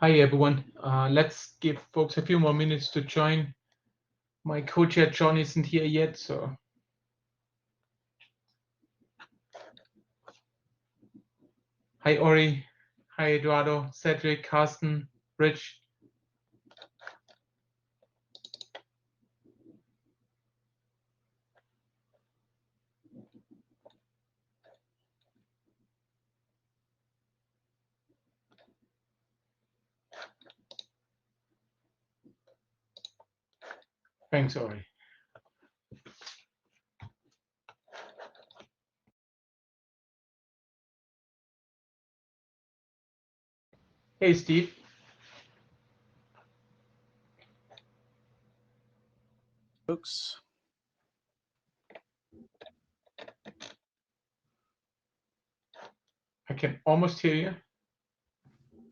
Hi, everyone. Let's give folks a few more minutes to join. My co-chair, John, isn't here yet, so. Hi, Ori. Hi, Eduardo, Cedric, Carsten, Rich. Thanks, Ori. Hey, Steve. Folks. I can almost hear you.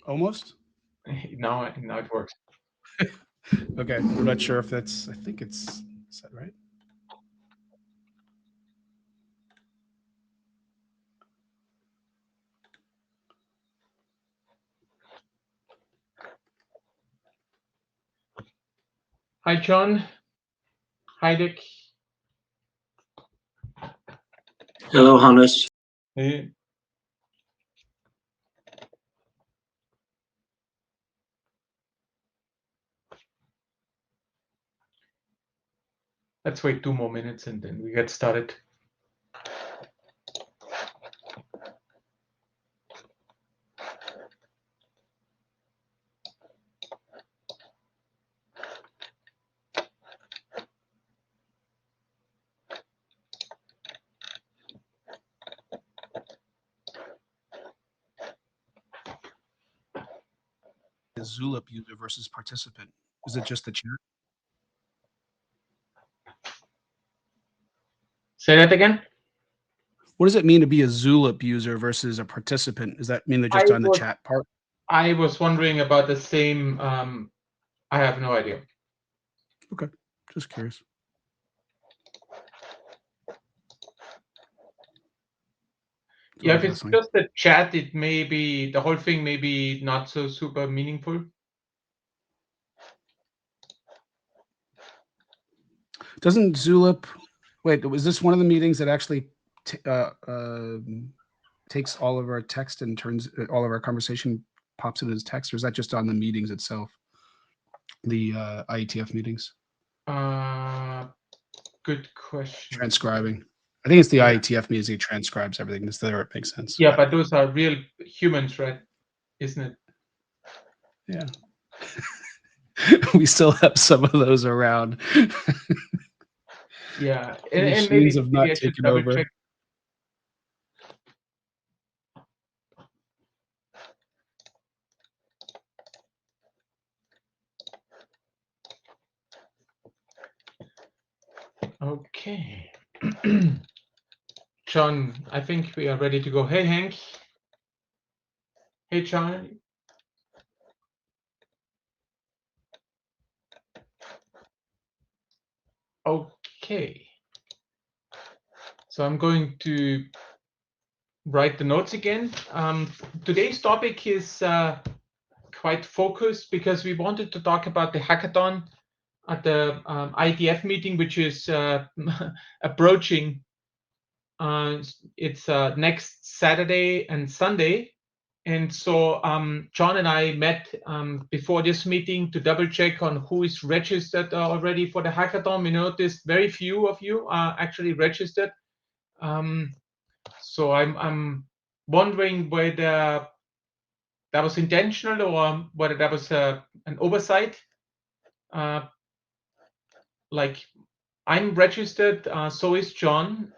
Almost? Now it works. Okay, I'm not sure if that's, I think is that right? Hi, John. Hi, Dick. Hello, Hannes. Hey. Let's wait 2 more minutes and then we get started. The Zulip user versus participant. Is it just the chat? Say that again. What does it mean to be a Zulip user versus a participant? Does that mean they're just on the chat part? I was wondering about the same. I have no idea. Okay, just curious. Yeah, if it's just a chat, it may be, the whole thing may be not so super meaningful. Doesn't Zulip, wait, was this one of the meetings that actually takes all of our text and turns all of our conversation, pops it as text, or is that just on the meetings itself? The IETF meetings? Good question. Transcribing. I think it's the IETF meetings that transcribes everything. That's there, it makes sense. Yeah, but those are real humans, right? Isn't it? Yeah. We still have some of those around. Yeah, and machines have not taken over. Check. Okay. John, I think we are ready to go. Hey, Hank. Hey, Charlie. Okay. So I'm going to write the notes again. Today's topic is quite focused because we wanted to talk about the hackathon at the IETF meeting, which is approaching. It's next Saturday and Sunday. And so John and I met before this meeting to double check on who is registered already for the hackathon. We noticed very few of you are actually registered. So I'm wondering whether that was intentional or whether that was an oversight. Like I'm registered, so is John.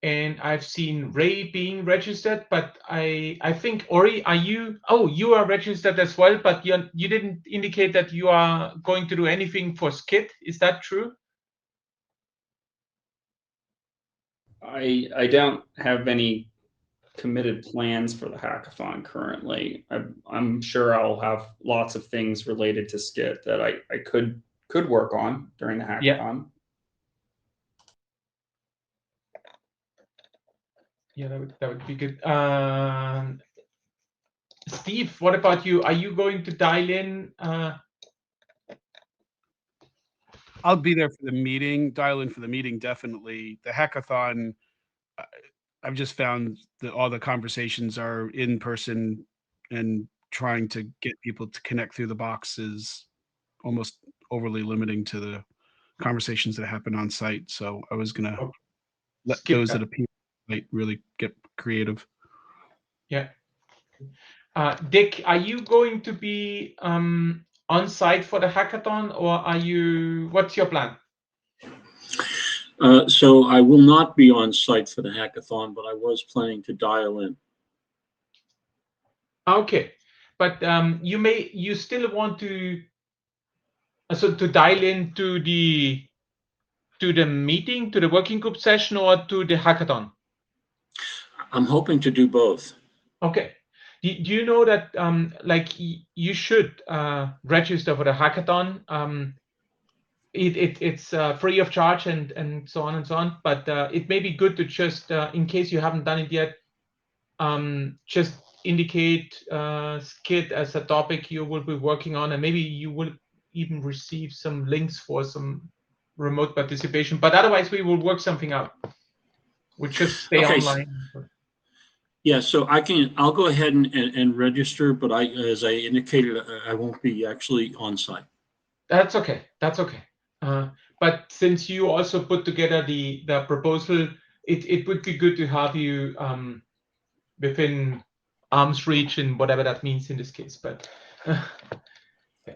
And I've seen Ray being registered, but I think Ori, are you? Oh, you are registered as well, but you didn't indicate that you are going to do anything for SCITT. Is that true? I don't have any committed plans for the hackathon currently. I'm sure I'll have lots of things related to SCITT that I could work on during the hackathon. Yeah, that would be good. Steve, what about you? Are you going to dial in? I'll be there for the meeting, dial in for the meeting, definitely. The hackathon, I've just found that all the conversations are in person, and trying to get people to connect through the box is almost overly limiting to the conversations that happen on site. So I was going to let Skip those that. that appear might really get creative. Yeah. Dick, are you going to be on site for the hackathon, or what's your plan? So I will not be on site for the hackathon, but I was planning to dial in. Okay, but you still want to dial in to the meeting, to the working group session, or to the hackathon? I'm hoping to do both. Okay. Do you know that like you should register for the hackathon? It's free of charge and so on and so on. But it may be good to just, in case you haven't done it yet, just indicate SCITT as a topic you will be working on, and maybe you will even receive some links for some remote participation. But otherwise, we will work something out. We'll just stay online. Yeah, so I'll go ahead and register, but as I indicated, I won't be actually on site. That's okay. That's okay. But since you also put together the proposal, it would be good to have you within arm's reach, and whatever that means in this case. But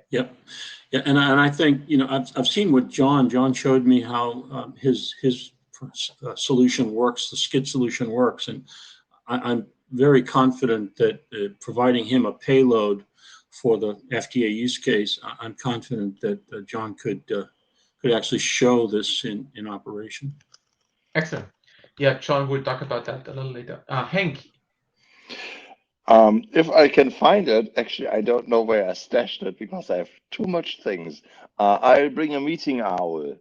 Yep. Yeah, and I think, I've seen what John showed me how his solution works, the SCITT solution works, and I'm very confident that providing him a payload for the FDA use case, I'm confident that John could actually show this in operation. excellent. Yeah, John will talk about that a little later. Hank. If I can find it, actually, I don't know where I stashed it because I have too much things. I'll bring a meeting owl.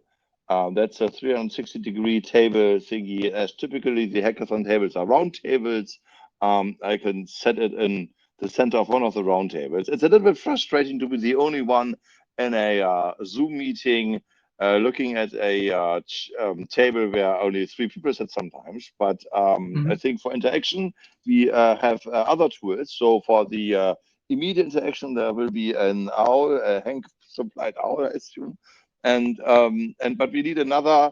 That's a 360-degree table thingy, as typically the hackathon tables are round tables. I can set it in the center of one of the round tables. It's a little bit frustrating to be the only one in a Zoom meeting looking at a table where only 3 people sit sometimes. But I think for interaction, we have other tools. So for the immediate interaction, there will be an owl, a Hank supplied owl, I assume. But we need another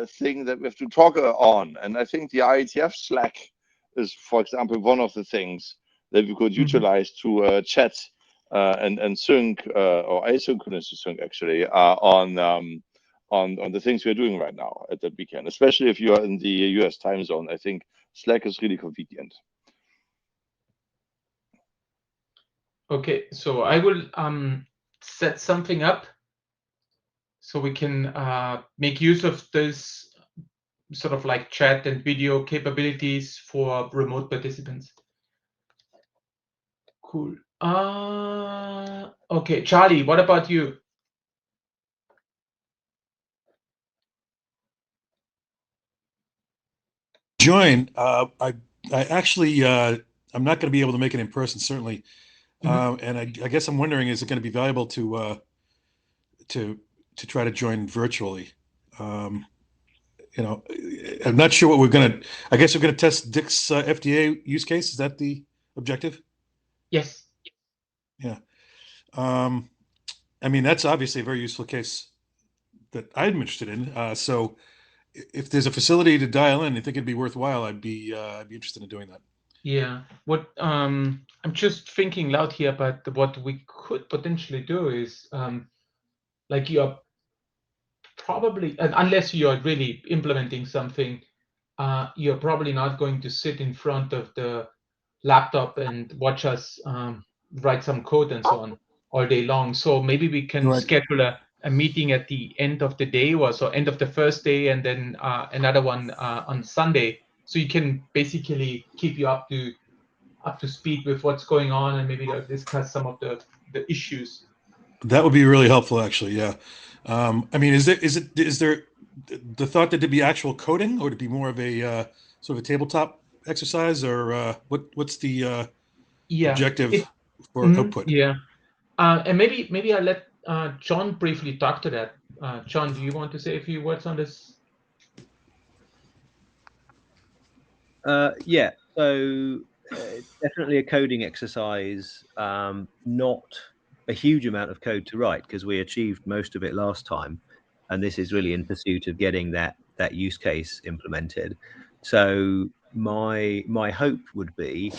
thing that we have to talk on. And I think the IETF Slack is, for example, one of the things that we could utilize to chat and sync or asynchronously sync actually on the things we're doing right now at that weekend, especially if you are in the US time zone. I think Slack is really convenient. Okay, so I will set something up so we can make use of this sort of like chat and video capabilities for remote participants. Cool. Okay, Charlie, what about you? Join. I actually I'm not going to be able to make it in person, certainly. And I guess I'm wondering, is it going to be valuable to try to join virtually? I'm not sure what we're going to. I guess we're going to test Dick's FDA use case. Is that the objective? Yes. Yeah. I mean, that's obviously a very useful case that I'm interested in. So if there's a facility to dial in, I think it'd be worthwhile. I'd be interested in doing that. Yeah. What I'm just thinking loud here, but what we could potentially do is like you're probably, unless you're really implementing something, you're probably not going to sit in front of the laptop and watch us write some code and so on all day long. So maybe we can schedule a meeting at the end of the day, or so end of the first day, and then another one on Sunday. So you can basically keep you up to speed with what's going on, and maybe discuss some of the issues. That would be really helpful, actually. Yeah. I mean, is there the thought that to be actual coding, or to be more of a sort of a tabletop exercise, or what's the Yeah. objective for Mhm, output. Yeah. And maybe I'll let John briefly talk to that. John, do you want to say a few words on this? Yeah, so definitely a coding exercise, not a huge amount of code to write because we achieved most of it last time. And this is really in pursuit of getting that use case implemented. So my hope would be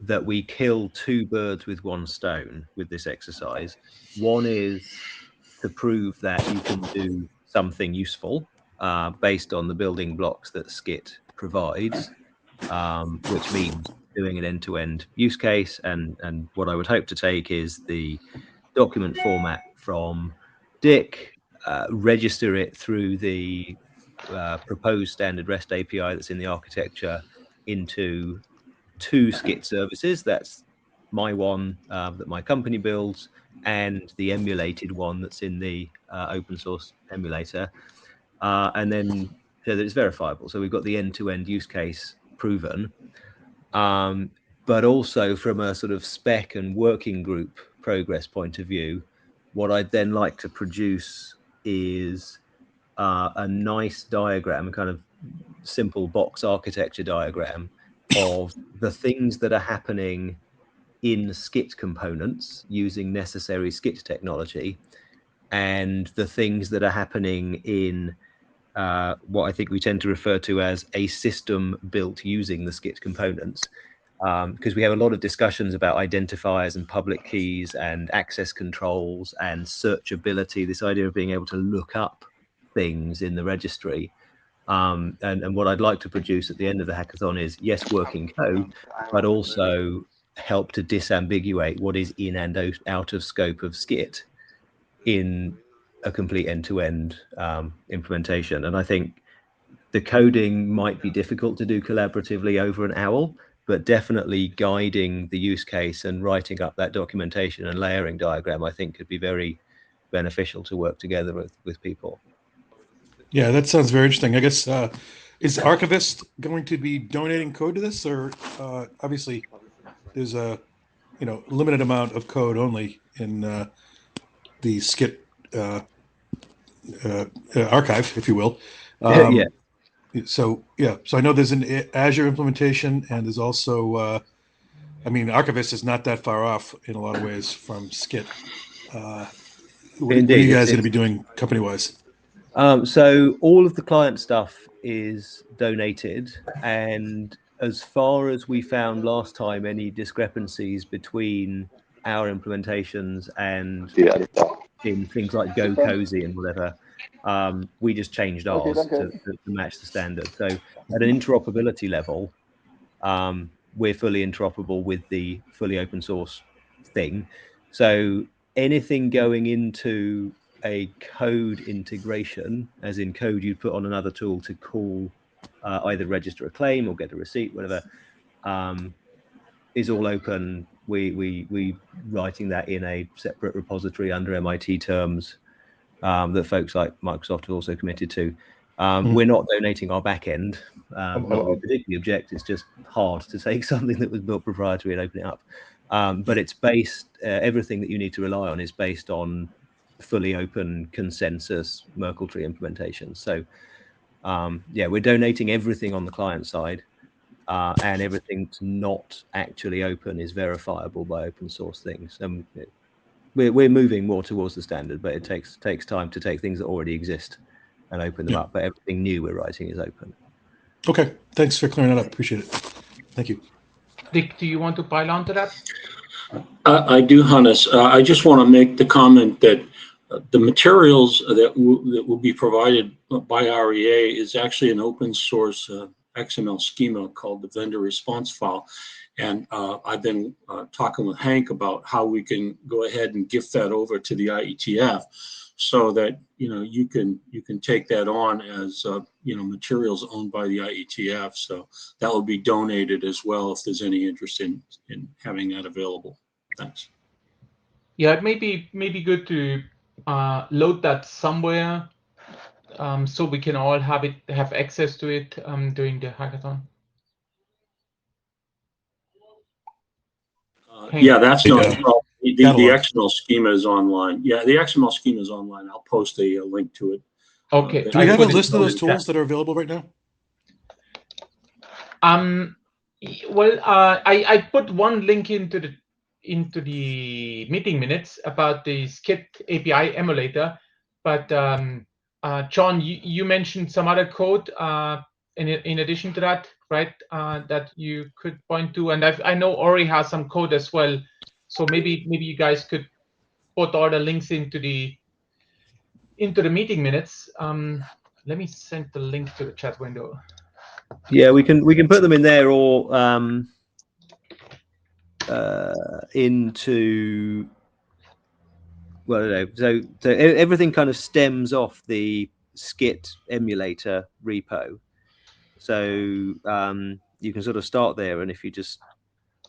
that we kill two birds with one stone with this exercise. One is to prove that you can do something useful based on the building blocks that SCITT provides, which means doing an end-to-end use case. And what I would hope to take is the document format from Dick, register it through the proposed standard REST API that's in the architecture into two SCITT services. That's my one that my company builds, and the emulated one that's in the open source emulator. And then so that it's verifiable. So we've got the end-to-end use case proven. But also from a sort of spec and working group progress point of view, what I'd then like to produce is a nice diagram, a kind of simple box architecture diagram of the things that are happening in SCITT components using necessary SCITT technology, and the things that are happening in what I think we tend to refer to as a system built using the SCITT components. Because we have a lot of discussions about identifiers and public keys and access controls and searchability, this idea of being able to look up things in the registry. And what I'd like to produce at the end of the hackathon is, yes, working code, but also help to disambiguate what is in and out of scope of SCITT in a complete end-to-end implementation. And I think the coding might be difficult to do collaboratively over an OWL, but definitely guiding the use case and writing up that documentation and layering diagram, I think could be very beneficial to work together with people. Yeah, that sounds very interesting. I guess, is Archivist going to be donating code to this, or obviously there's a limited amount of code only in the SCITT archive, if you will. Yeah. So I know there's an Azure implementation, and there's also, Archivist is not that far off in a lot of ways from SCITT. What are Indeed, you guys going to be doing company-wise? So all of the client stuff is donated, and as far as we found last time, any discrepancies between our implementations and in things like Go Cozy and whatever, we just changed ours to match the standard. So at an interoperability level, we're fully interoperable with the fully open source thing. So anything going into a code integration, as in code you'd put on another tool to call either register a claim or get a receipt, whatever, is all open. We writing that in a separate repository under MIT terms that folks like Microsoft have also committed to. We're not donating our back end. Not that we particularly object, it's just hard to take something that was built proprietary and open it up. But it's based, everything that you need to rely on is based on fully open consensus Merkle tree implementation. So we're donating everything on the client side, and everything that's not actually open is verifiable by open source things. We're moving more towards the standard, but it takes time to take things that already exist and open them up. But everything new we're writing is open. Okay, thanks for clearing that up. Appreciate it. Thank you. Dick, do you want to pile on to that? I do, Hannes. I just want to make the comment that the materials that will be provided by REA is actually an open source XML schema called the vendor response file. And I've been talking with Hank about how we can go ahead and gift that over to the IETF so that you can take that on as materials owned by the IETF. So that will be donated as well if there's any interest in having that available. Thanks. Yeah, it may be good to load that somewhere so we can all have access to it during the hackathon. Yeah, that's no Yeah. problem. The Catalog. XML schema is online. Yeah, the XML schema is online. I'll post a link to it. Okay. Do we I have a put it- list of those tools that are available right now? Well, I put one link into the meeting minutes about the SCITT API emulator, but John, you mentioned some other code in addition to that, right? That you could point to, and I know Ori has some code as well, so maybe you guys could put all the links into the meeting minutes. Let me send the link to the chat window. Yeah, we can put them in there or into, well, I don't know. So everything kind of stems off the SCITT emulator repo. So you can sort of start there, and if you just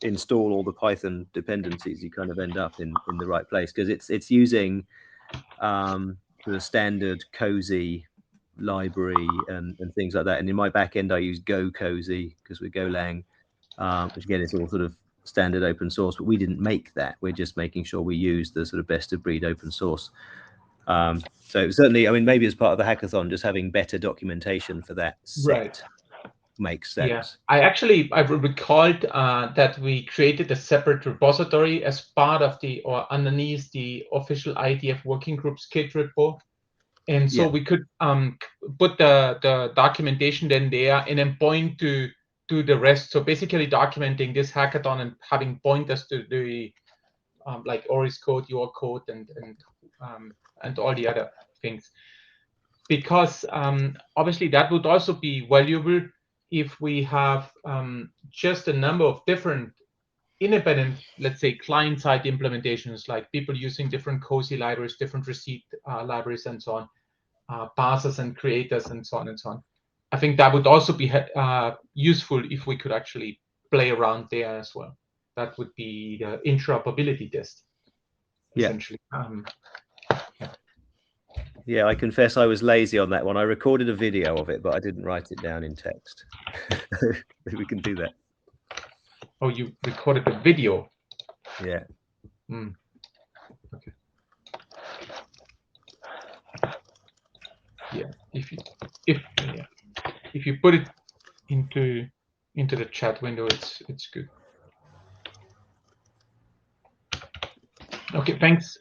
install all the Python dependencies, you kind of end up in the right place, because it's using the standard cozy library and things like that. And in my backend, I use Go Cozy because we're Golang, which again is all sort of standard open source, but we didn't make that. We're just making sure we use the sort of best of breed open source. So certainly, I mean, maybe as part of the hackathon, just having better documentation for that set Right. makes sense. Yeah, I recalled that we created a separate repository as part of or underneath the official IETF working group's Git repo, and so we could put the documentation then there and then point to the rest. So basically documenting this hackathon and having pointers to the like Ori's code, your code, and all the other things. Because obviously that would also be valuable if we have just a number of different independent, let's say, client-side implementations, like people using different cozy libraries, different receipt libraries, and so on, parsers and creators, and so on and so on. I think that would also be useful if we could actually play around there as well. That would be the interoperability test, essentially. Yeah, I confess I was lazy on that one. I recorded a video of it, but I didn't write it down in text. We can do that. Oh, you recorded the video? Yeah. Okay. Yeah, if you put it into the chat window, it's good. Okay, thanks,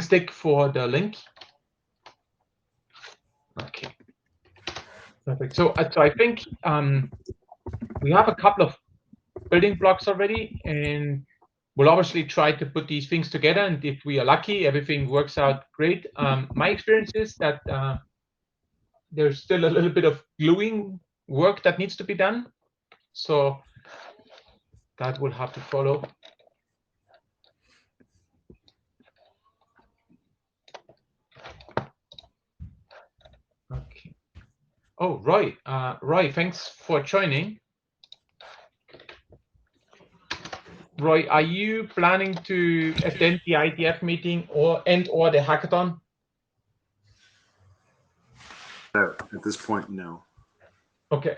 Dick, for the link. Okay, perfect. So I think we have a couple of building blocks already, and we'll obviously try to put these things together. And if we are lucky, everything works out great. My experience is that there's still a little bit of gluing work that needs to be done, so that will have to follow. Okay. Oh, Roy, thanks for joining. Roy, are you planning to attend the IETF meeting or the hackathon? No, at this point, no. Okay.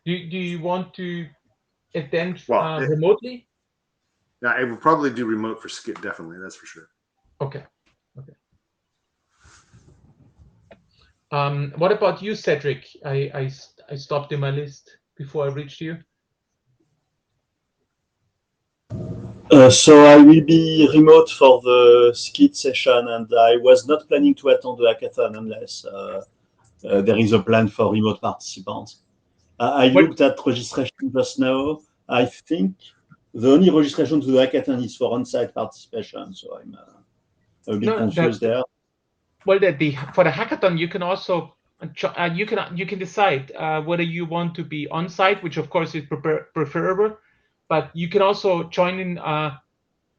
Do you want to attend Well, remotely? Yeah, I will probably do remote for SCITT, definitely. That's for sure. Okay. Okay. What about you, Cedric? I stopped in my list before I reached you. So I will be remote for the SCITT session, and I was not planning to attend the hackathon unless there is a plan for remote participants. I looked at registration just now. I think the only registration to the hackathon is for on-site participation, so I'm a bit confused there. Well, for the hackathon, you can also you can decide whether you want to be on-site, which of course is preferable, but you can also join in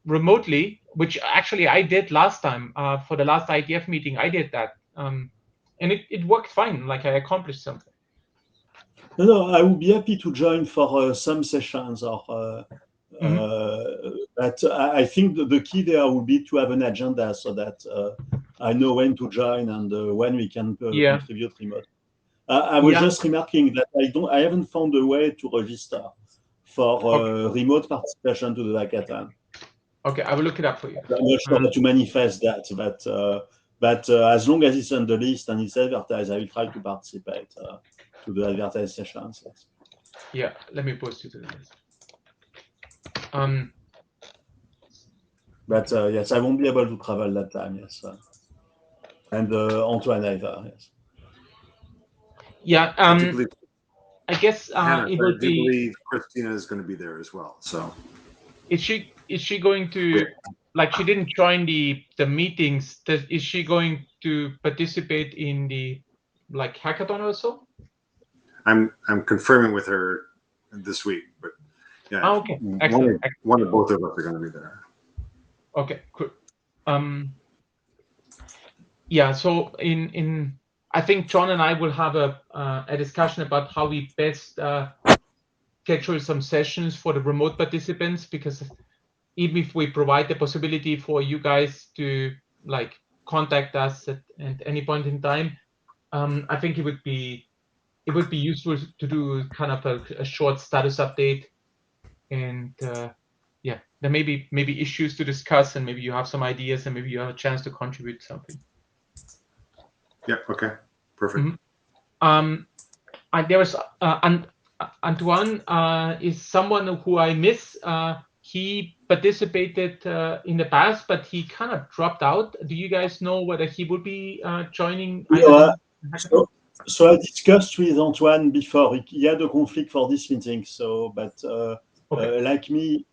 remotely, which actually I did last time for the last IETF meeting. I did that, and it worked fine. Like I accomplished something. No, I would be happy to join for some sessions, or but I think the key there would be to have an agenda so that I know when to join and when we can contribute remote. I was just remarking that I haven't found a way to register for remote participation to the hackathon. Okay, I will look it up for you. I'm not sure how to manifest that, but as long as it's on the list and it's advertised, I will try to participate to the advertised sessions. Yes. Yeah, let me post you to the list. But yes, I won't be able to travel that time. Yes, and Antoine either. Yes. Yeah. I I guess Hannah, it I would do be. believe Christina is going to be there as well. So Is she going to, like, she didn't join the meetings? Is she going to participate in the like hackathon also? I'm confirming with her this week, but yeah, Oh, okay, excellent. one or both of us are going to be there. Okay, cool. Yeah, so I think John and I will have a discussion about how we best schedule some sessions for the remote participants, because even if we provide the possibility for you guys to like contact us at any point in time, I think it would be useful to do kind of a short status update, and yeah, there may be issues to discuss, and maybe you have some ideas, and maybe you have a chance to contribute something. Yeah. Okay. Perfect. And there was Antoine is someone who I miss. He participated in the past, but he kind of dropped out. Do you guys know whether he would be joining? So I discussed with Antoine before. He had a conflict for this meeting. So, but like me,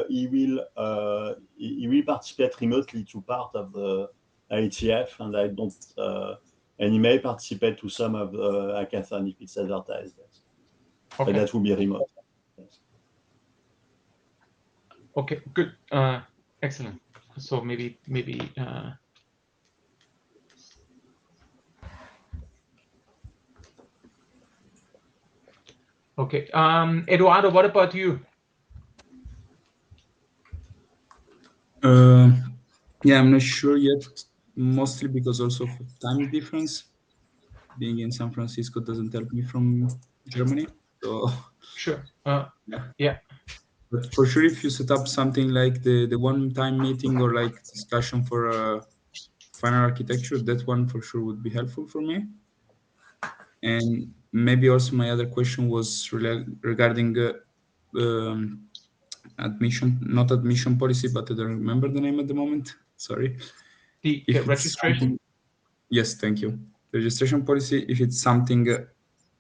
he will participate remotely to part of the IETF, and I don't. And he may participate to some of the hackathon if it's advertised. Yes. Okay. But that will be remote. Yes. Okay, good. Excellent. So maybe okay. Eduardo, what about you? Yeah, I'm not sure yet, mostly because also of time difference. Being in San Francisco doesn't help me from Germany. So sure. Yeah. But for sure, if you set up something like the one-time meeting or like discussion for a final architecture, that one for sure would be helpful for me. And maybe also my other question was regarding not admission policy, but I don't remember the name at the moment. Sorry. The registration? Yes, thank you. The registration policy, if it's something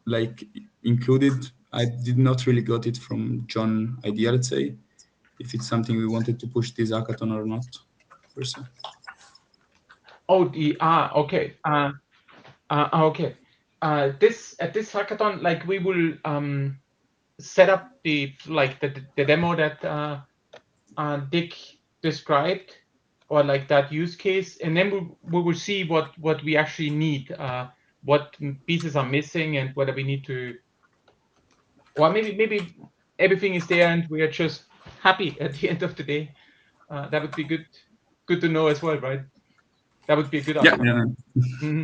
like included, I did not really got it from John idea, let's say, if it's something we wanted to push this hackathon or not, per se. Oh, okay. Okay. At this hackathon, like we will set up the demo that Dick described, or like that use case, and then we will see what we actually need, what pieces are missing, and whether we need to, or maybe everything is there and we are just happy at the end of the day. That would be good to know as well, right? That would be a good outcome. Yeah. Mm-hmm.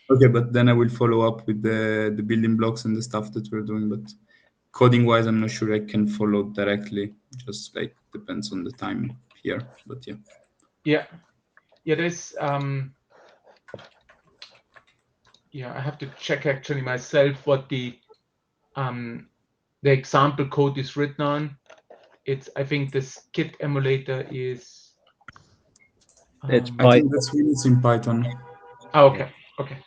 Okay, but then I will follow up with the building blocks and the stuff that we're doing. But coding wise, I'm not sure I can follow directly. Just like depends on the time here. But yeah. There's I have to check actually myself what the example code is written on. I think the SCITT emulator is. It's I think that's when it's in Python. Oh, okay. Yeah. Okay.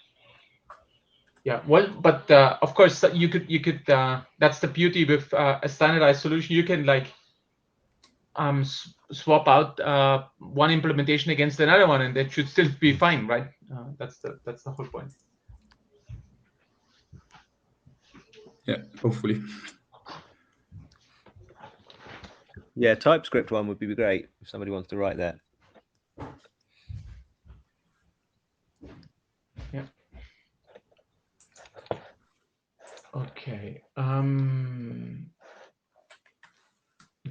Yeah. Well, but of course you could. That's the beauty with a standardized solution. You can like swap out one implementation against another one, and that should still be fine, right? That's the whole point. Yeah, hopefully. Yeah, TypeScript one would be great if somebody wants to write that. Yeah. Okay.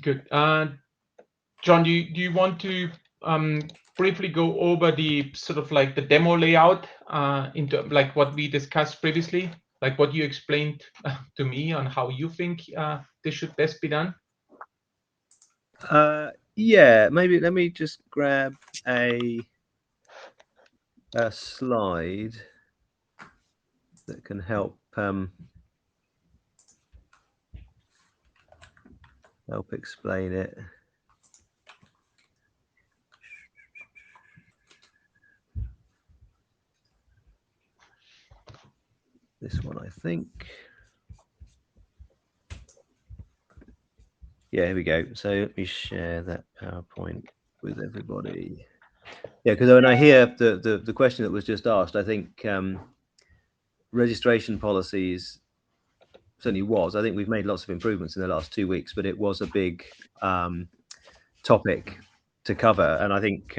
Good. John, do you want to briefly go over the sort of like the demo layout into like what we discussed previously? like what you explained to me on how you think this should best be done? Yeah, maybe let me just grab a slide that can help help explain it. This one, I think. Yeah, here we go. So let me share that PowerPoint with everybody. Yeah, because when I hear the question that was just asked, I think registration policies certainly was. I think we've made lots of improvements in the last 2 weeks, but it was a big topic to cover, and I think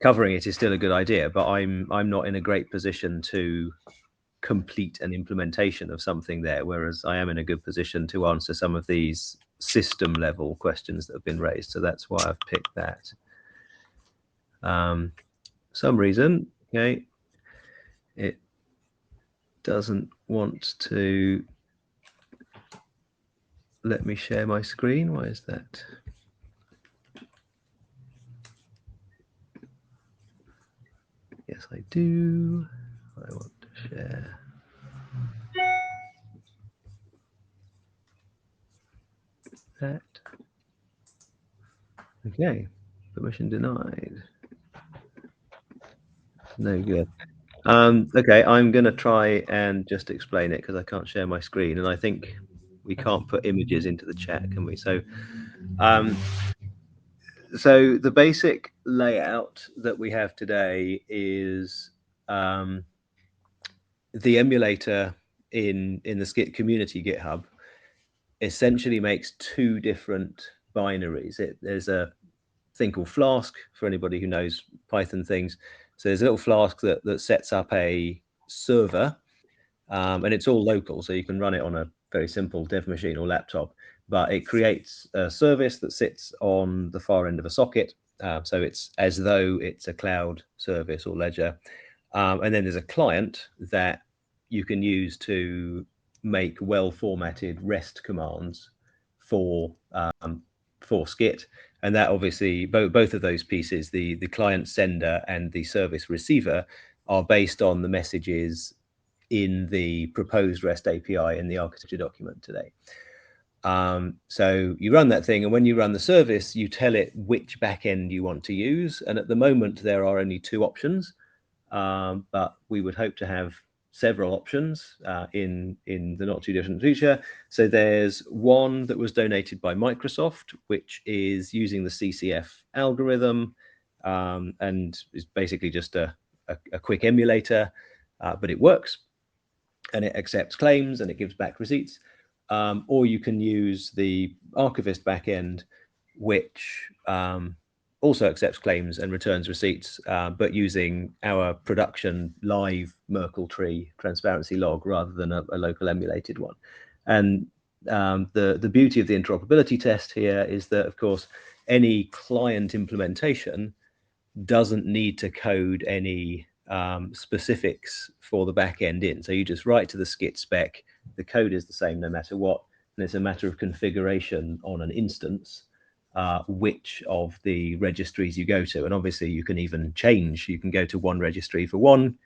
covering it is still a good idea. But I'm not in a great position to complete an implementation of something there, whereas I am in a good position to answer some of these system level questions that have been raised. So that's why I've picked that. Some reason, okay, it doesn't want to let me share my screen. Why is that? Yes, I do. I want to share. That. Okay, permission denied. No good. Okay, I'm going to try and just explain it because I can't share my screen, and I think we can't put images into the chat, can we? So, so the basic layout that we have today is the emulator in the SCITT community GitHub essentially makes two different binaries. There's a thing called Flask for anybody who knows Python things. So there's a little Flask that sets up a server, and it's all local, so you can run it on a very simple dev machine or laptop, but it creates a service that sits on the far end of a socket. So it's as though it's a cloud service or ledger. And then there's a client that you can use to make well-formatted REST commands for SCITT. And that obviously, both of those pieces, the client sender and the service receiver, are based on the messages in the proposed REST API in the architecture document today. So you run that thing, and when you run the service, you tell it which backend you want to use. And at the moment, there are only two options, but we would hope to have several options in the not too distant future. So there's one that was donated by Microsoft, which is using the CCF algorithm, and is basically just a quick emulator, but it works, and it accepts claims and it gives back receipts. Or you can use the archivist backend, which also accepts claims and returns receipts, but using our production live Merkle tree transparency log rather than a local emulated one. And the beauty of the interoperability test here is that, of course, any client implementation doesn't need to code any specifics for the backend in. So you just write to the SCITT spec. The code is the same no matter what, and it's a matter of configuration on an instance which of the registries you go to. And obviously you can even change. You can go to one registry for one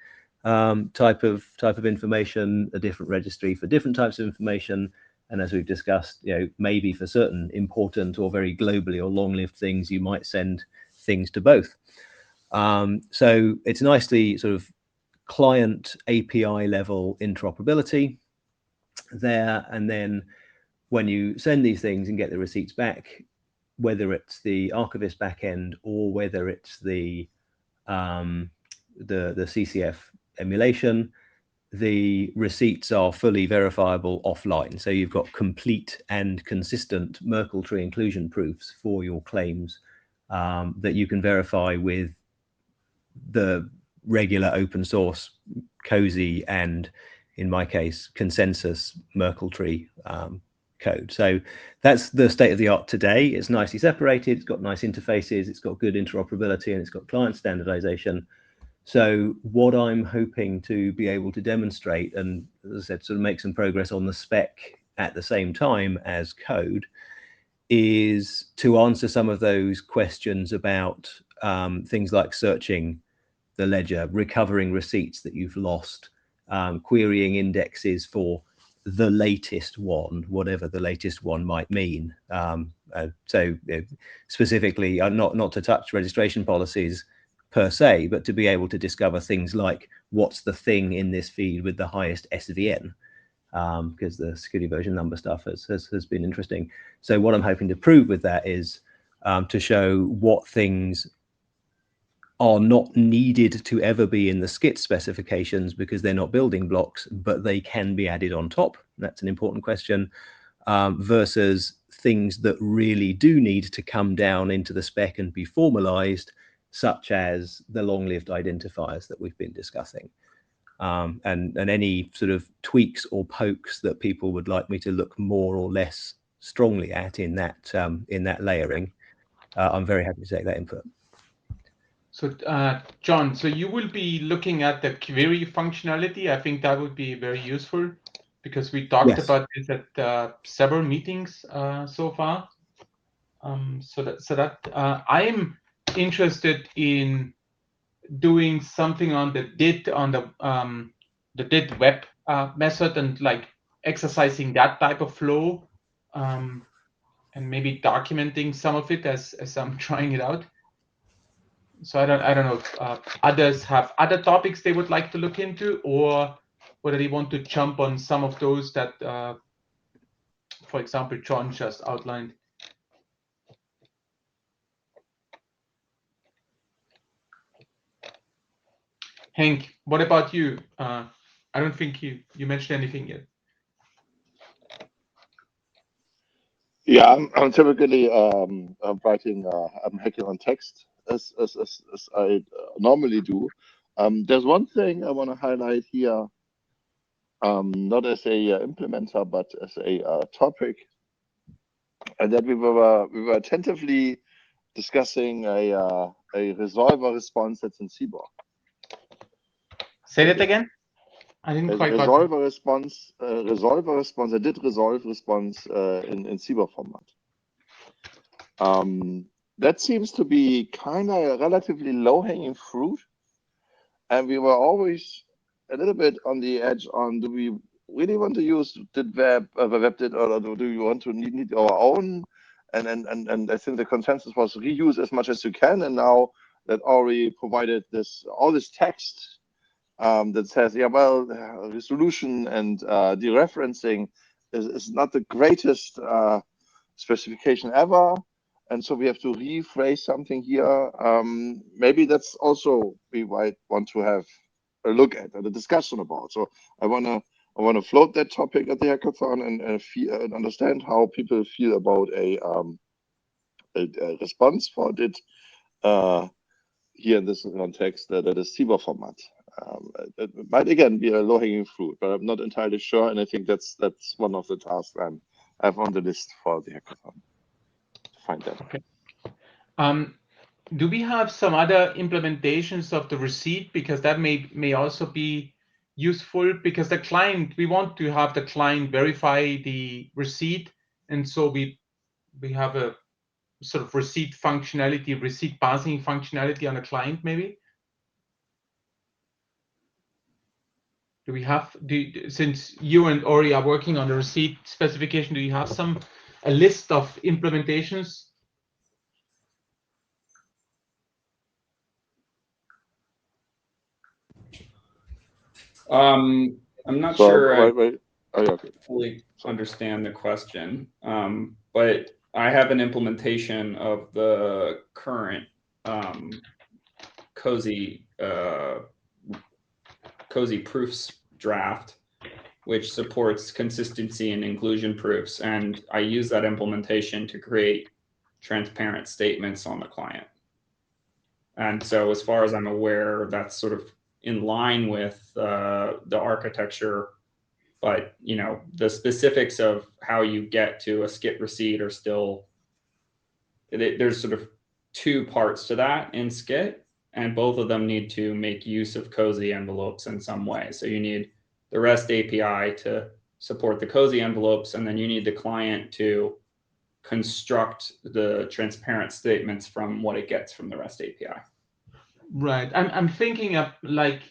type of information, a different registry for different types of information. And as we've discussed, maybe for certain important or very globally or long-lived things, you might send things to both. So it's nicely sort of client API level interoperability there. And then when you send these things and get the receipts back, whether it's the archivist backend or whether it's the CCF emulation, the receipts are fully verifiable offline. So you've got complete and consistent Merkle tree inclusion proofs for your claims that you can verify with the regular open source cozy and, in my case, consensus Merkle tree code. So that's the state of the art today. It's nicely separated, it's got nice interfaces, it's got good interoperability, and it's got client standardization. So what I'm hoping to be able to demonstrate, and as I said, sort of make some progress on the spec at the same time as code, is to answer some of those questions about things like searching the ledger, recovering receipts that you've lost, querying indexes for the latest one, whatever the latest one might mean. So specifically, not to touch registration policies per se, but to be able to discover things like what's the thing in this feed with the highest SVN, because the security version number stuff has been interesting. So what I'm hoping to prove with that is to show what things are not needed to ever be in the SCITT specifications because they're not building blocks, but they can be added on top. That's an important question, versus things that really do need to come down into the spec and be formalized, such as the long-lived identifiers that we've been discussing. And any sort of tweaks or pokes that people would like me to look more or less strongly at in that layering, I'm very happy to take that input. So John, so you will be looking at the query functionality. I think that would be very useful because we talked about this at several meetings so far. So that I'm interested in doing something on the did web method and like exercising that type of flow, and maybe documenting some of it as I'm trying it out. So I don't know if others have other topics they would like to look into, or whether they want to jump on some of those that, for example, John just outlined. Hank, what about you? I don't think you mentioned anything yet. Yeah, I'm typically I'm writing I'm hacking on text as I normally do. There's one thing I want to highlight here, not as a implementer but as a topic, and that we were attentively discussing a resolver response that's in CBOR. Say that again. I didn't quite resolver response. Resolver response. I did resolve response in CBOR format. That seems to be kind of relatively low-hanging fruit, and we were always a little bit on the edge on: do we really want to use did web did, or do you want to need our own? And I think the consensus was reuse as much as you can. And now that Ori provided all this text that says, yeah, well, resolution and dereferencing is not the greatest specification ever. And so we have to rephrase something here. Maybe that's also we might want to have a look at and a discussion about. So I want to float that topic at the hackathon and understand how people feel about a response for it here in this context that is CBOR format. It might again be a low-hanging fruit, but I'm not entirely sure. And I think that's one of the tasks I have on the list for the hackathon. Find that. Okay. Do we have some other implementations of the receipt? Because that may also be useful, because the client, we want to have the client verify the receipt, and so we have a sort of receipt functionality, receipt passing functionality on the client. Maybe do we have? Since you and Ori are working on the receipt specification, do you have a list of implementations? I'm not sure I fully understand the question, but I have an implementation of the current Cozy proofs draft, which supports consistency and inclusion proofs, and I use that implementation to create transparent statements on the client. And so, as far as I'm aware, that's sort of in line with the architecture, but the specifics of how you get to a SCITT receipt are still, there's sort of two parts to that in SCITT. and both of them need to make use of cozy envelopes in some way. So you need the REST API to support the cozy envelopes, and then you need the client to construct the transparent statements from what it gets from the REST API. Right. I'm thinking of like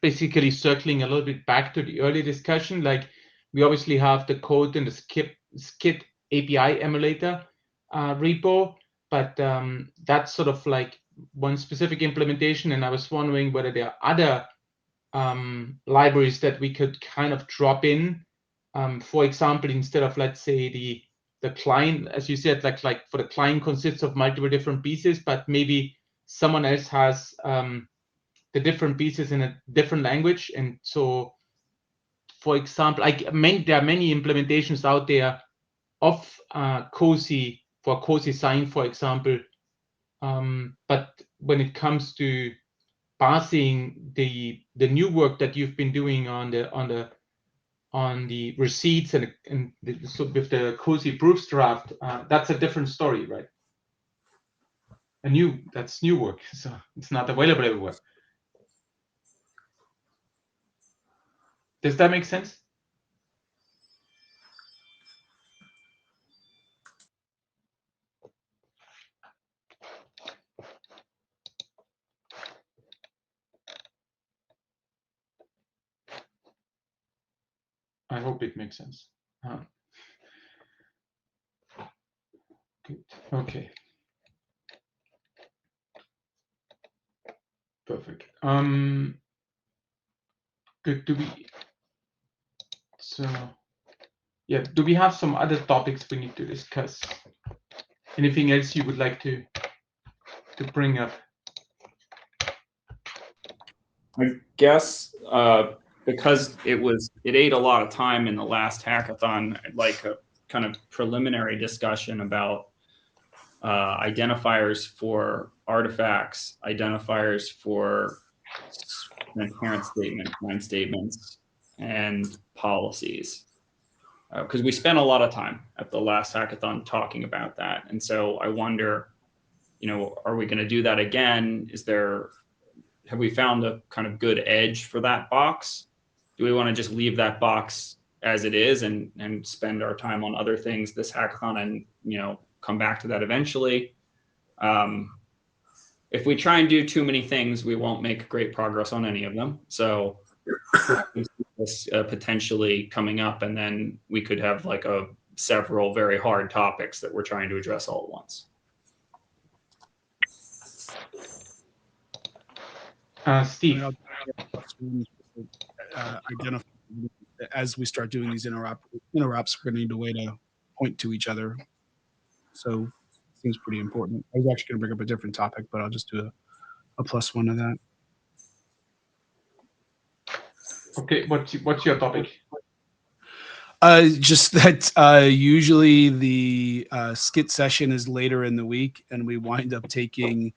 basically circling a little bit back to the early discussion. Like we obviously have the code in the SCITT API emulator repo, but that's sort of like one specific implementation. And I was wondering whether there are other libraries that we could kind of drop in. For example, instead of, let's say, the client, as you said, like for the client consists of multiple different pieces, but maybe someone else has the different pieces in a different language. And so, for example, there are many implementations out there of cozy, for cozy sign, for example. But when it comes to parsing the new work that you've been doing on the receipts and so with the cozy proofs draft, that's a different story, right? That's new work, so it's not available everywhere. Does that make sense? I hope it makes sense. Good. Okay. Perfect. Good. Do we have some other topics we need to discuss? Anything else you would like to bring up? I guess because it ate a lot of time in the last hackathon, I'd like a kind of preliminary discussion about identifiers for artifacts, identifiers for transparent statements, line statements, and policies. Because we spent a lot of time at the last hackathon talking about that. And so I wonder, are we going to do that again? Have we found a kind of good edge for that box? Do we want to just leave that box as it is and spend our time on other things this hackathon and, come back to that eventually? If we try and do too many things, we won't make great progress on any of them. So this potentially coming up, and then we could have like several very hard topics that we're trying to address all at once. Steve. Identify as we start doing these interops, we're going to need a way to point to each other. So it seems pretty important. I was actually going to bring up a different topic, but I'll just do a +1 of that. Okay, what's your topic? Just that usually the SCITT session is later in the week, and we wind up taking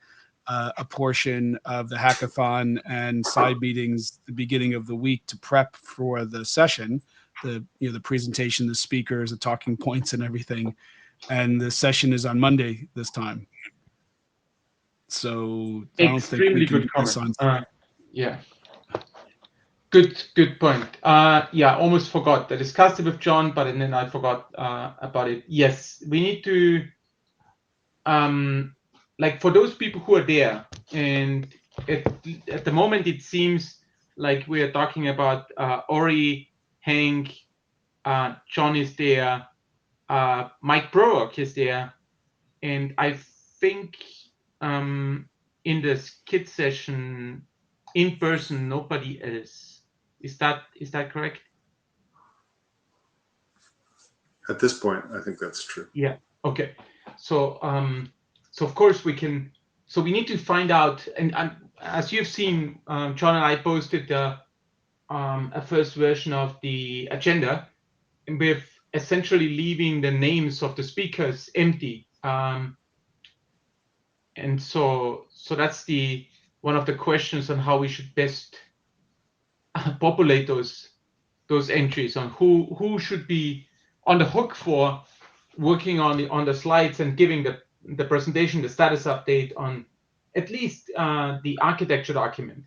a portion of the hackathon and side meetings the beginning of the week to prep for the session, the presentation, the speakers, the talking points, and everything. And the session is on Monday this time. So I don't think we can good comment. Yeah. Good point. Yeah, almost forgot. I discussed it with John, but then I forgot about it. Yes, we need to, like for those people who are there, and at the moment it seems like we are talking about Ori, Hank, John is there, Mike Brock is there, and I think in the SCITT session in person nobody else. Is that correct? At this point, I think that's true. Yeah. Okay. So of course we can. So we need to find out, and as you've seen, John and I posted a first version of the agenda, and we're essentially leaving the names of the speakers empty. And so that's one of the questions on how we should best populate those entries on who should be on the hook for working on the slides and giving the presentation, the status update on at least the architecture document.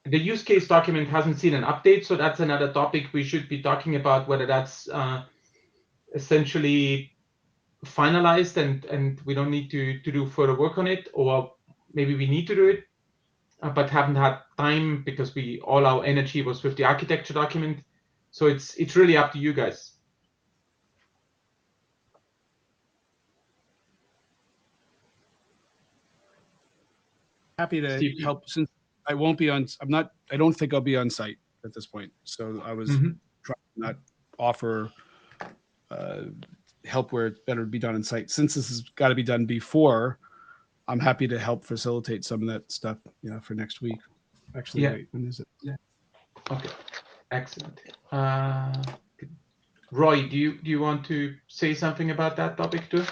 The use case document hasn't seen an update, so that's another topic we should be talking about, whether that's essentially finalized and we don't need to do further work on it, or maybe we need to do it, but haven't had time because all our energy was with the architecture document. So it's really up to you guys. Happy to Steve, help since I won't be on. I don't think I'll be on site at this point. So I was trying to not offer help where it's better to be done on site. Since this has got to be done before, I'm happy to help facilitate some of that stuff, for next week. Actually, Yeah. wait, when is it? Yeah. Okay, excellent. Roy, do you want to say something about that topic too?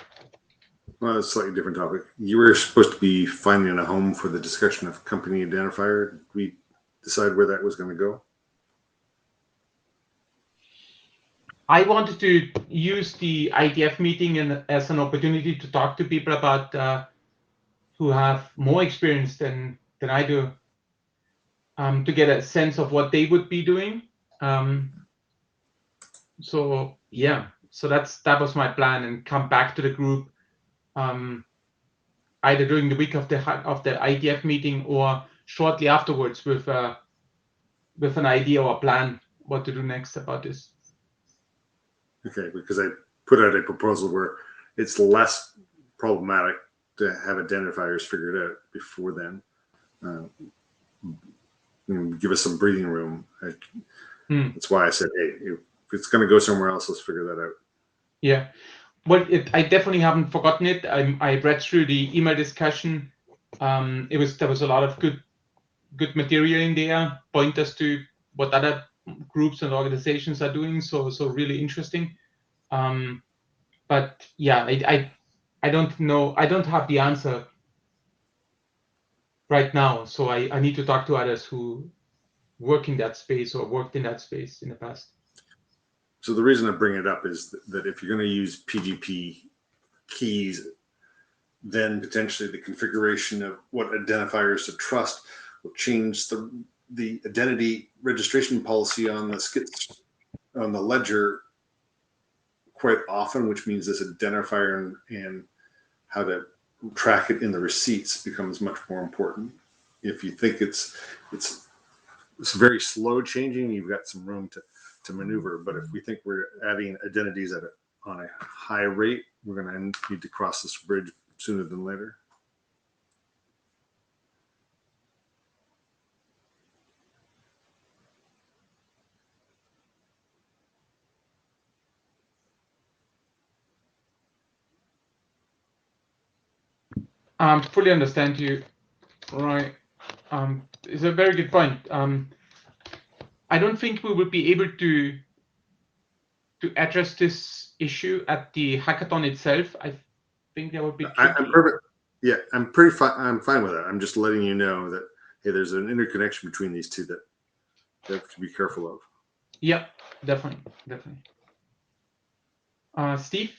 Well, it's a slightly different topic. You were supposed to be finding a home for the discussion of company identifier. Did we decide where that was going to go? I wanted to use the IETF meeting as an opportunity to talk to people about who have more experience than I do, to get a sense of what they would be doing. So yeah, so that was my plan, and come back to the group either during the week of the IETF meeting or shortly afterwards with an idea or a plan what to do next about this. Okay, because I put out a proposal where it's less problematic to have identifiers figured out before then. Give us some breathing room. That's why I said, hey, if it's going to go somewhere else, let's figure that out. Yeah, well, I definitely haven't forgotten it. I read through the email discussion. There was a lot of good material in there, pointers to what other groups and organizations are doing. So really interesting. But yeah, I don't know. I don't have the answer right now. So I need to talk to others who work in that space or worked in that space in the past. So the reason I bring it up is that if you're going to use PGP keys, then potentially the configuration of what identifiers to trust will change the identity registration policy on the SCITT on the ledger quite often, which means this identifier and how to track it in the receipts becomes much more important. If you think it's very slow changing, you've got some room to maneuver. But if we think we're adding identities on a high rate, we're going to need to cross this bridge sooner than later. Fully understand you, right? It's a very good point. I don't think we will be able to address this issue at the hackathon itself. I think that would be tricky. I'm perfect. Yeah, I'm pretty fine. I'm fine with that. I'm just letting you know that, hey, there's an interconnection between these two that you have to be careful of. Yeah, definitely. Steve?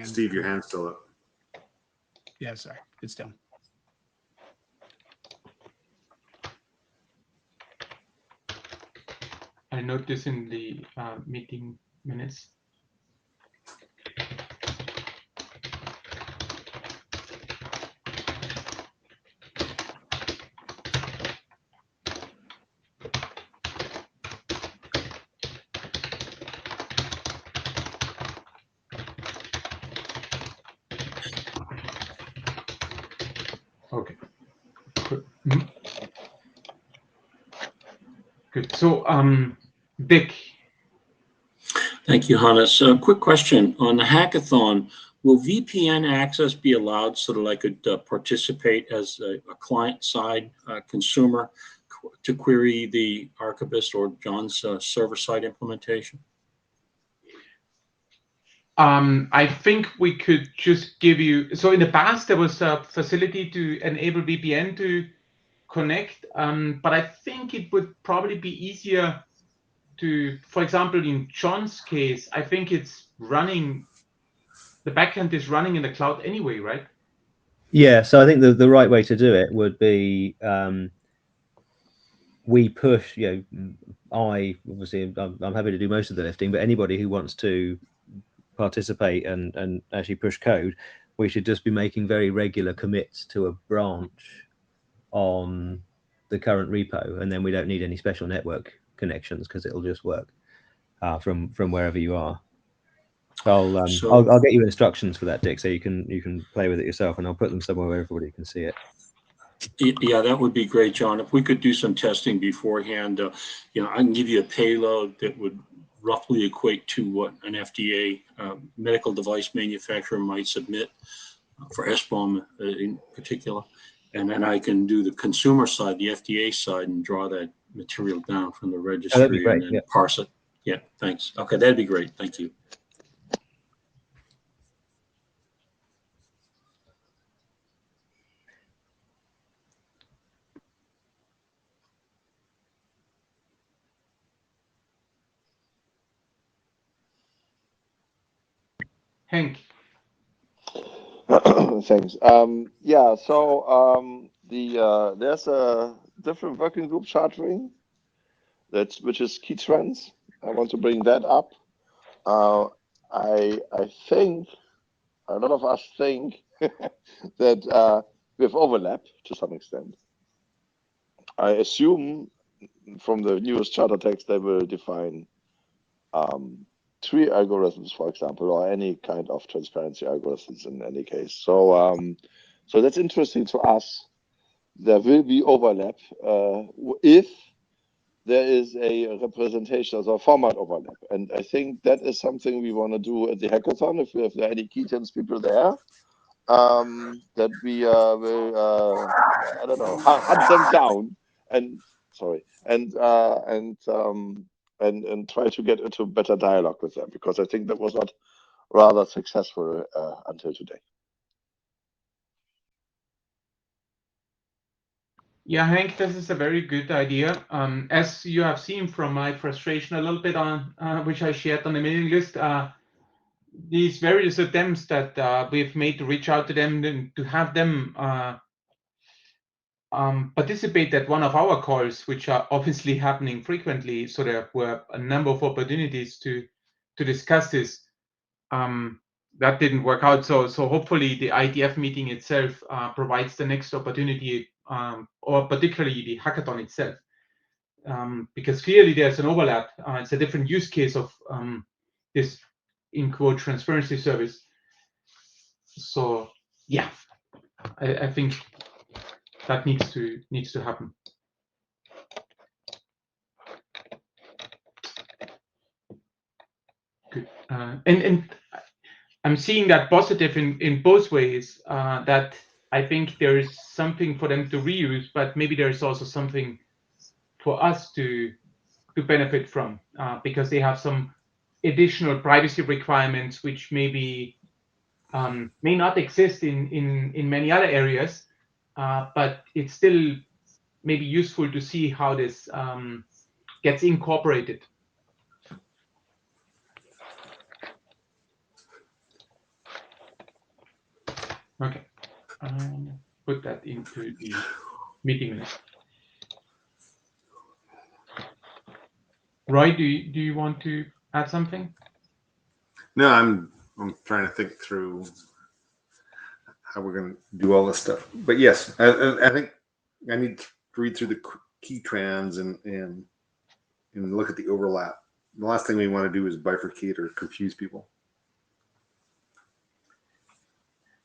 Steve, your hand's still up. Yeah, sorry, it's down. I note this in the meeting minutes. Okay. Good. Good. So, Dick. Thank you, Hannes. Quick question on the hackathon. Will VPN access be allowed so that I could participate as a client-side consumer to query the Archivist or John's server-side implementation? I think we could just give you, so in the past there was a facility to enable VPN to connect, but I think it would probably be easier to, for example, in John's case, I think it's running, the backend is running in the cloud anyway, right? Yeah, so I think the right way to do it would be we push, I obviously I'm happy to do most of the lifting, but anybody who wants to participate and actually push code, we should just be making very regular commits to a branch on the current repo, and then we don't need any special network connections because it'll just work from wherever you are. So I'll get you instructions for that, Dick, so you can play with it yourself, and I'll put them somewhere where everybody can see it. Yeah, that would be great, John. If we could do some testing beforehand, I can give you a payload that would roughly equate to what an FDA medical device manufacturer might submit for SBOM in particular. And then I can do the consumer side, the FDA side, and draw that material down from the registry and then parse it. Yeah, thanks. Okay, that'd be great. Thank you. Hank. Thanks. Yeah, so there's a different working group chartering which is key trends. I want to bring that up. I think a lot of us think that we have overlap to some extent. I assume from the newest charter text they will define tree algorithms, for example, or any kind of transparency algorithms in any case. So so that's interesting to us. There will be overlap if there is a representation or format overlap. And I think that is something we want to do at the hackathon if there are any key trends people there. That we will I don't know, hunt them down and and try to get into better dialogue with them, because I think that was not rather successful until today. Yeah, Hank, this is a very good idea. As you have seen from my frustration a little bit on which I shared on the mailing list, these various attempts that we've made to reach out to them and to have them participate at one of our calls, which are obviously happening frequently. So there were a number of opportunities to discuss this. That didn't work out. So hopefully the IETF meeting itself provides the next opportunity, or particularly the hackathon itself, because clearly there's an overlap. It's a different use case of this in quote transparency service. So yeah, I think that needs to happen. Good. And I'm seeing that positive in both ways, that I think there is something for them to reuse, but maybe there's also something for us to benefit from, because they have some additional privacy requirements which maybe may not exist in many other areas, but it's still maybe useful to see how this gets incorporated. Okay, put that into the meeting list. Roy, do you want to add something? No, I'm trying to think through how we're going to do all this stuff. But yes, I think I need to read through the key trends and look at the overlap. The last thing we want to do is bifurcate or confuse people.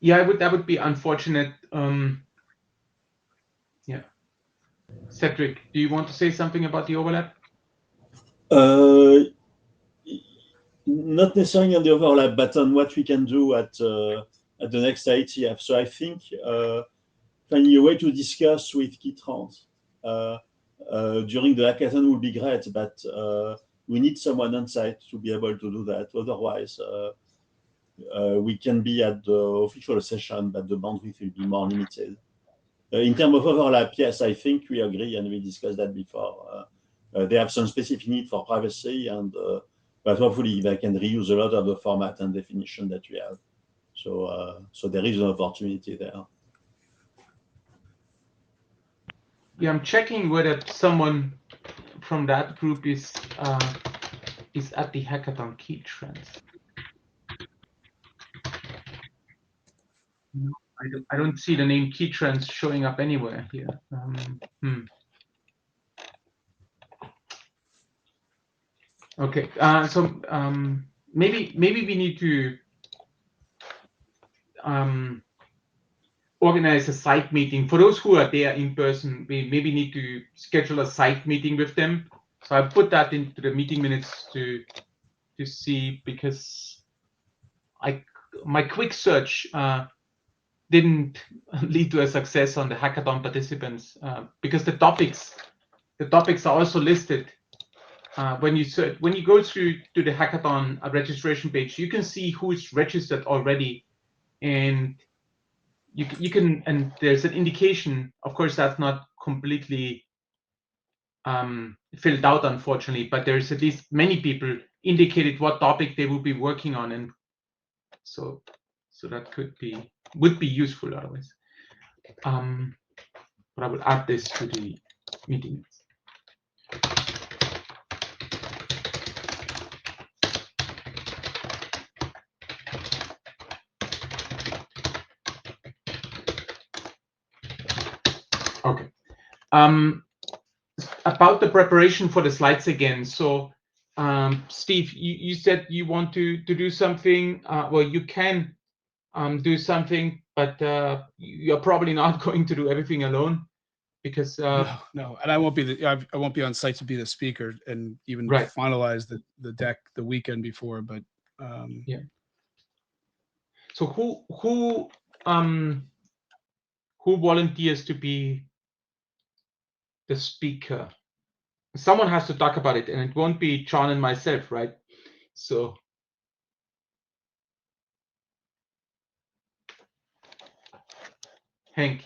Yeah, that would be unfortunate. Yeah, Cedric, do you want to say something about the overlap? Not necessarily on the overlap, but on what we can do at the next IETF. So I think finding a way to discuss with key trends during the hackathon would be great, but we need someone on site to be able to do that. Otherwise, we can be at the official session, but the bandwidth will be more limited. In terms of overlap, yes, I think we agree, and we discussed that before. They have some specific need for privacy, and but hopefully they can reuse a lot of the format and definition that we have. So there is an opportunity there. Yeah, I'm checking whether someone from that group is at the hackathon key trends. No, I don't see the name key trends showing up anywhere here. Okay, so maybe we need to organize a site meeting for those who are there in person. We maybe need to schedule a site meeting with them. So I put that into the meeting minutes to see, because my quick search didn't lead to a success on the hackathon participants, because the topics are also listed. When you go through to the hackathon registration page, you can see who's registered already, and you can, and there's an indication. Of course, that's not completely filled out, unfortunately, but there's at least many people indicated what topic they will be working on, and so that would be useful otherwise. But I will add this to the meeting. Okay. About the preparation for the slides again. So, Steve, you said you want to do something. Well, you can do something, but you're probably not going to do everything alone, because no, and I won't be on site to be the speaker and even finalize the deck the weekend before. But yeah. So who volunteers to be the speaker? Someone has to talk about it, and it won't be John and myself, right? So Hank.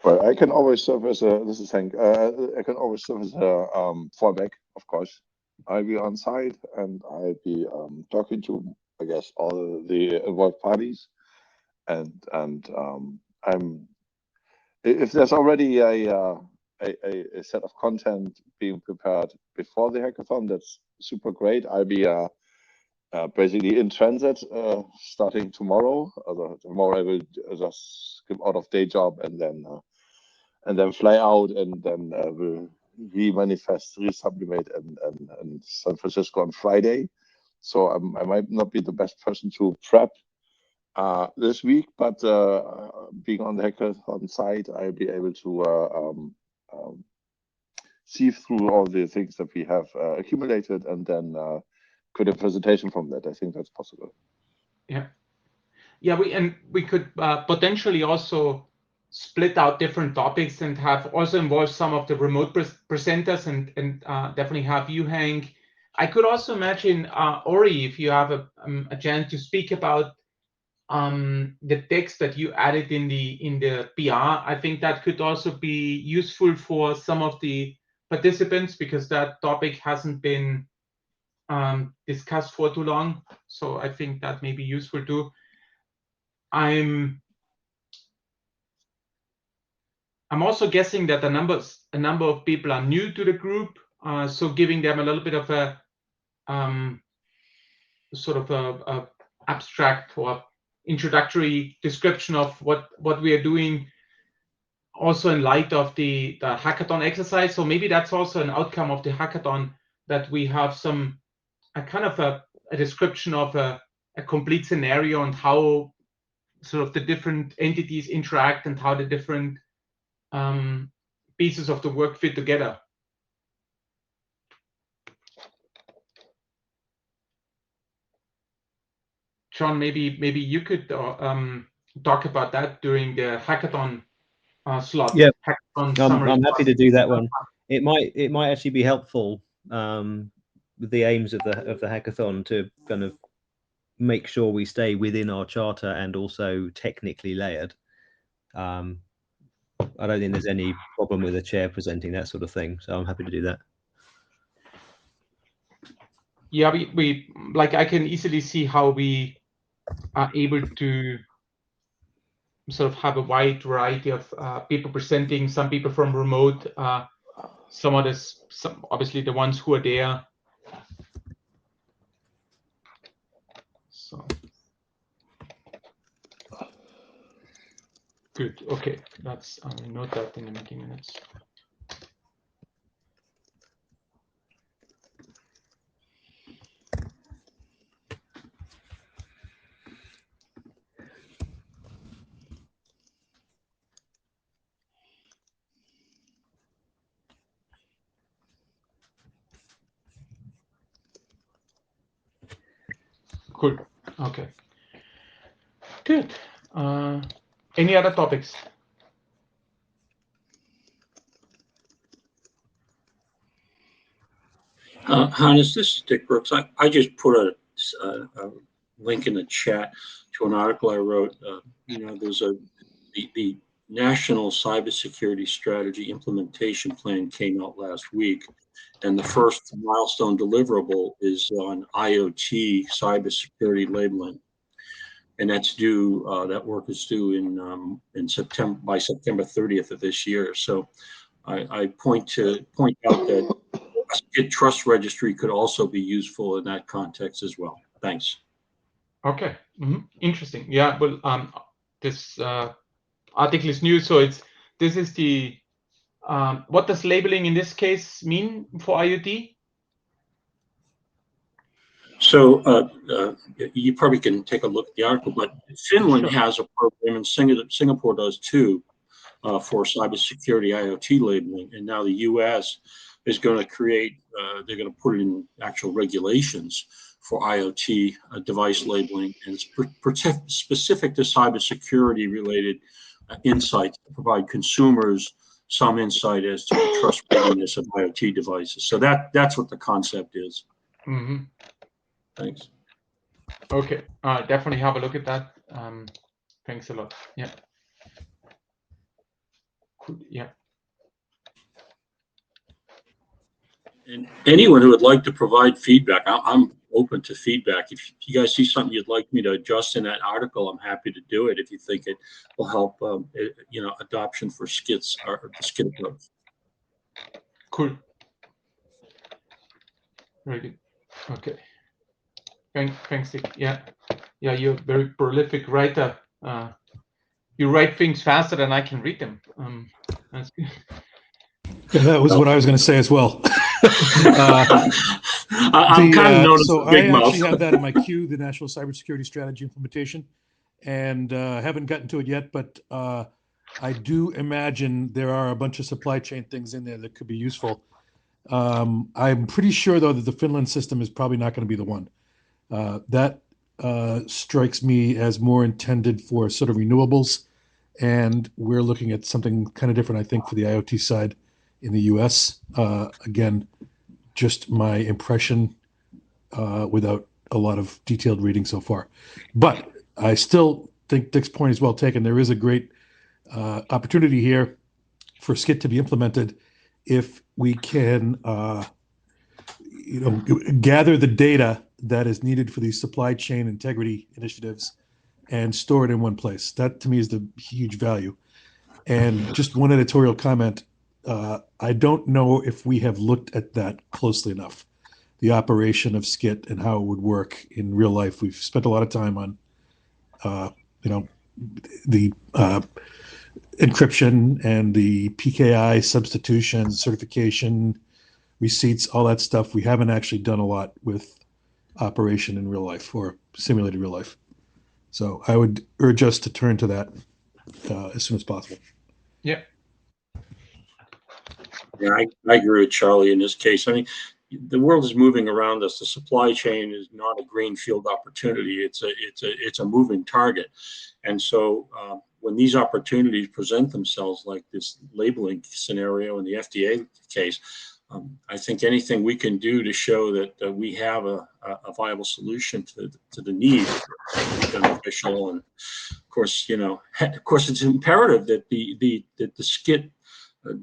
Well, I can always serve as this is Hank. I can always serve as a fallback, of course. I'll be on site, and I'll be talking to, I guess, all the involved parties, and if there's already a set of content being prepared before the hackathon, that's super great. I'll be basically in transit starting tomorrow. Tomorrow I will just get out of day job and then fly out, and then will re-manifest, resublimate in San Francisco on Friday. So I might not be the best person to prep this week, but being on the hackathon site, I'll be able to sieve through all the things that we have accumulated, and then create a presentation from that. I think that's possible. Yeah, we could potentially also split out different topics and have also involved some of the remote presenters, and definitely have you, Hank. I could also imagine Ori, if you have a chance to speak about the text that you added in the PR. I think that could also be useful for some of the participants, because that topic hasn't been discussed for too long. So I think that may be useful too. I'm also guessing that a number of people are new to the group, so giving them a little bit of a sort of a abstract or introductory description of what we are doing, also in light of the hackathon exercise. So maybe that's also an outcome of the hackathon, that we have a kind of a description of a complete scenario on how sort of the different entities interact and how the different pieces of the work fit together. John, maybe you could talk about that during the hackathon slot. Yeah, hackathon I'm happy to do that one. It might actually be helpful with the aims of the hackathon to kind of make sure we stay within our charter and also technically layered. I don't think there's any problem with the chair presenting that sort of thing. So I'm happy to do that. Yeah, we like, I can easily see how we are able to sort of have a wide variety of people presenting, some people from remote, some others, obviously the ones who are there. So good. Okay, that's, I will note that in the meeting minutes. Cool. Okay. Good. Any other topics? Hannes, this is Dick Brooks. I just put a link in the chat to an article I wrote. There's the National Cybersecurity Strategy Implementation Plan came out last week, and the first milestone deliverable is on IoT cybersecurity labeling, and that's due. That work is due in September, by September 30th of this year. So I point out that SCITT Trust Registry could also be useful in that context as well. Thanks. Okay. Interesting. Yeah. Well, this article is new, so this is the what does labeling in this case mean for IoT? So you probably can take a look at the article, but Finland Sure. has a program, and Singapore does too, for cybersecurity IoT labeling. And now the U.S. is going to create, they're going to put it in actual regulations for IoT device labeling, and it's specific to cybersecurity related insights to provide consumers some insight as to the trustworthiness of IoT devices. So that's what the concept is. Mm-hmm. Thanks. Okay. Definitely have a look at that. Thanks a lot. Yeah. Cool. Yeah. And anyone who would like to provide feedback, I'm open to feedback. If you guys see something you'd like me to adjust in that article, I'm happy to do it if you think it will help, adoption for SCITTs or the SCITT approach. Cool. Very good. Okay. Thanks, Dick. Yeah. Yeah, you're a very prolific writer. You write things faster than I can read them. That's good. Yeah, that was what I was going to say as well. I'm kind of known as so a big I mouth. actually have that in my queue, the National Cybersecurity Strategy Implementation, and haven't gotten to it yet, but I do imagine there are a bunch of supply chain things in there that could be useful. I'm pretty sure, though, that the Finland system is probably not going to be the one. That strikes me as more intended for sort of renewables, and we're looking at something kind of different, I think, for the IoT side in the US. Again, just my impression without a lot of detailed reading so far. But I still think Dick's point is well taken. There is a great opportunity here for SCITT to be implemented if we can gather the data that is needed for these supply chain integrity initiatives and store it in one place. That to me is the huge value. And just one editorial comment, I don't know if we have looked at that closely enough, the operation of SCITT and how it would work in real life. We've spent a lot of time on, the encryption and the PKI substitution, certification, receipts, all that stuff. We haven't actually done a lot with operation in real life or simulated real life. So I would urge us to turn to that as soon as possible. Yeah. Yeah, I agree with Charlie in this case. I mean, the world is moving around us. The supply chain is not a greenfield opportunity. It's a moving target. And so when these opportunities present themselves, like this labeling scenario in the FDA case, I think anything we can do to show that we have a viable solution to the need is beneficial. And of course, it's imperative that the SCITT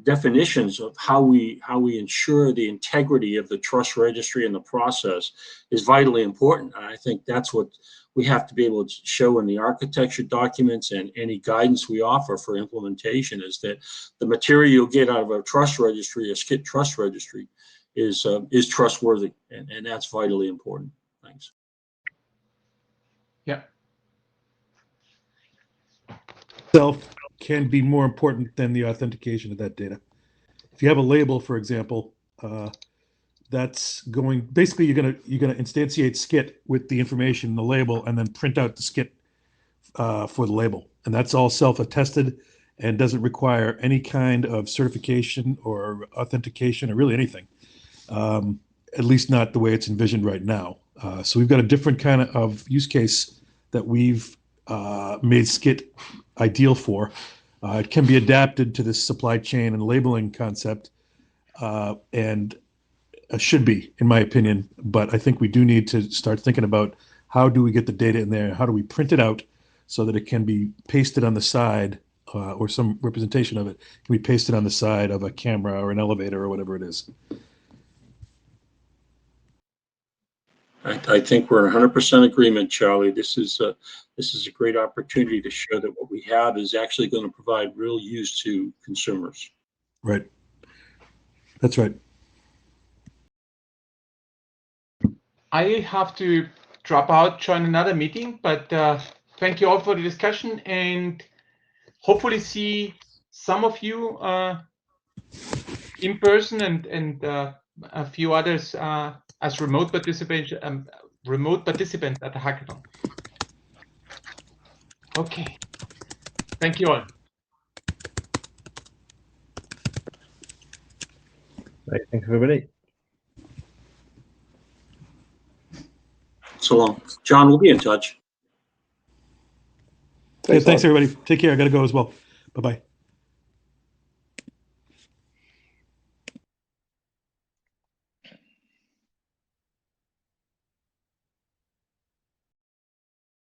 definitions of how we ensure the integrity of the trust registry and the process is vitally important. And I think that's what we have to be able to show in the architecture documents and any guidance we offer for implementation, is that the material you'll get out of a trust registry, a SCITT trust registry, is trustworthy, and that's vitally important. Thanks. Yeah. Itself can be more important than the authentication of that data. If you have a label, for example, that's going, basically you're gonna instantiate SCITT with the information in the label and then print out the SCITT for the label, and that's all self-attested and doesn't require any kind of certification or authentication or really anything, at least not the way it's envisioned right now. So we've got a different kind of use case that we've made SCITT ideal for. It can be adapted to this supply chain and labeling concept, and should be, in my opinion. But I think we do need to start thinking about how do we get the data in there? How do we print it out so that it can be pasted on the side, or some representation of it can be pasted on the side of a camera or an elevator or whatever it is. I think we're in 100% agreement, Charlie. This is a great opportunity to show that what we have is actually going to provide real use to consumers. Right. That's right. I have to drop out, join another meeting, but thank you all for the discussion, and hopefully see some of you in person, and a few others as remote participants at the hackathon. Okay. Thank you all. Right, thanks everybody. So long. John, we'll be in touch. Thanks everybody. Take care. I got to go as well. Bye-bye.